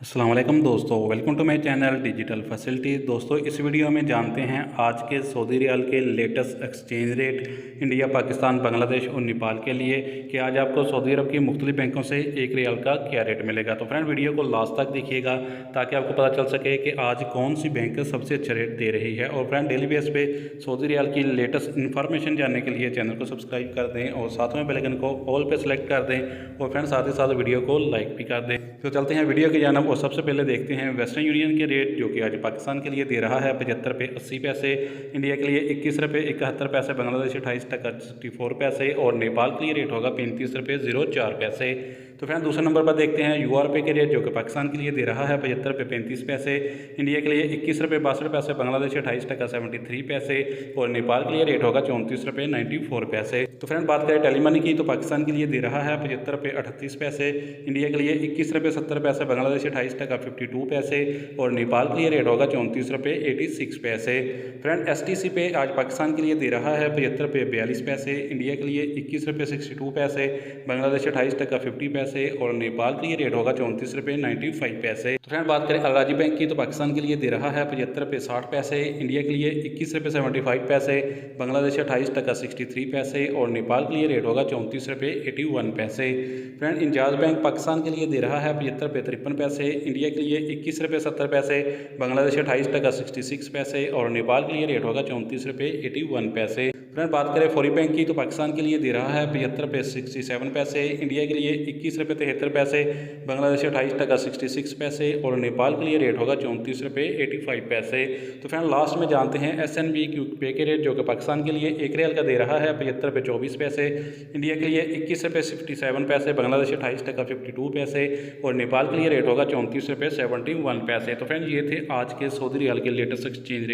अस्सलाम वालेकुम दोस्तों, welcome to my channel digital facility. दोस्तों, इस वीडियो में जानते हैं आज के सऊदी रियाल के latest exchange rate India, Pakistan, Bangladesh और नेपाल के लिए कि आज आपको सऊदी अरब की मुख्तलिफ बैंकों से एक रियाल का क्या रेट मिलेगा। तो फ्रेंड, वीडियो को लास्ट तक देखिएगा ताकि आपको पता चल सके कि आज कौन सी बैंक सबसे अच्छा रेट दे रही है। और फ्रेंड, डेली बेस पे सऊदी रियाल की लेटेस्ट इन्फॉर्मेशन जानने के लिए चैनल को सब्सक्राइब कर दें और साथ में बेल आइकन को ऑल पे सेलेक्ट कर दें और फ्रेंड साथ ही साथ वीडियो को लाइक भी कर दें। तो चलते हैं वीडियो की जानब और सबसे पहले देखते हैं वेस्टर्न यूनियन के रेट, जो कि आज पाकिस्तान के लिए दे रहा है 75 रुपये 80 पैसे, इंडिया के लिए 21 रुपये 71 पैसे, बांग्लादेश 28 टका 64 पैसे और नेपाल के लिए रेट होगा 35 रुपये 04 पैसे। तो फ्रेंड, दूसरे नंबर पर देखते हैं यूआरपे के रेट, जो कि पाकिस्तान के लिए दे रहा है 75 रुपये 35 पैसे, इंडिया के लिए 21 रुपये 62 पैसे, बांग्लादेश 28 टका 73 पैसे और नेपाल के लिए रेट होगा 34 रुपये 94 पैसे। तो फ्रेंड, बात करें टेली मनी की, तो पाकिस्तान के लिए दे रहा है 75 रुपये 38 पैसे, इंडिया के लिए 21 रुपये 70 पैसे, बांग्लादेश 28 टका 52 पैसे और नेपाल के लिए रेट होगा 34 रुपये 86 पैसे। फ्रेंड, एसटीसी पे आज पाकिस्तान के लिए दे रहा है 75 रुपये 42 पैसे, इंडिया के लिए 21 रुपये 62 पैसे, बांग्लादेश 28 टका 50 पैसे और नेपाल के लिए रेट होगा 34 रुपये 95 पैसे। तो फ्रेंड, बात करें अल-राजी बैंक की, तो पाकिस्तान के लिए दे रहा है 75 रुपये 60 पैसे, इंडिया के लिए 21 रुपये 75 पैसे, बांग्लादेश 28 टका 63 पैसे और नेपाल के लिए रेट होगा 34 रुपये 81 पैसे। फ्रेंड, इंजाज बैंक पाकिस्तान के लिए दे रहा है 75 रुपये 53 पैसे, इंडिया के लिए 21 रुपये 70 पैसे, बांग्लादेश 28 टका 66 पैसे और नेपाल के लिए रेट होगा 34 रुपये 81 पैसे। फ्रेंड, बात करें फौरी बैंक की, तो पाकिस्तान के लिए दे रहा है 75 रुपये 67 पैसे, इंडिया के लिए 21 रुपये 73 पैसे, बांग्लादेश 28 टका 66 पैसे और नेपाल के लिए रेट होगा 34 रुपये 85 पैसे। तो फ्रेंड, लास्ट में जानते हैं एसएनबी क्विक पे के रेट, जो कि पाकिस्तान के लिए एक रियाल का दे रहा है 75 रुपये 24 पैसे, इंडिया के लिए 21 रुपये 57 पैसे, बांग्लादेश 28 टका 52 पैसे और नेपाल के लिए रेट होगा 34 रुपये 71 पैसे। तो फ्रेंड, ये थे आज के सऊदी रियाल के लेटेस्ट एक्सचेंज रेट।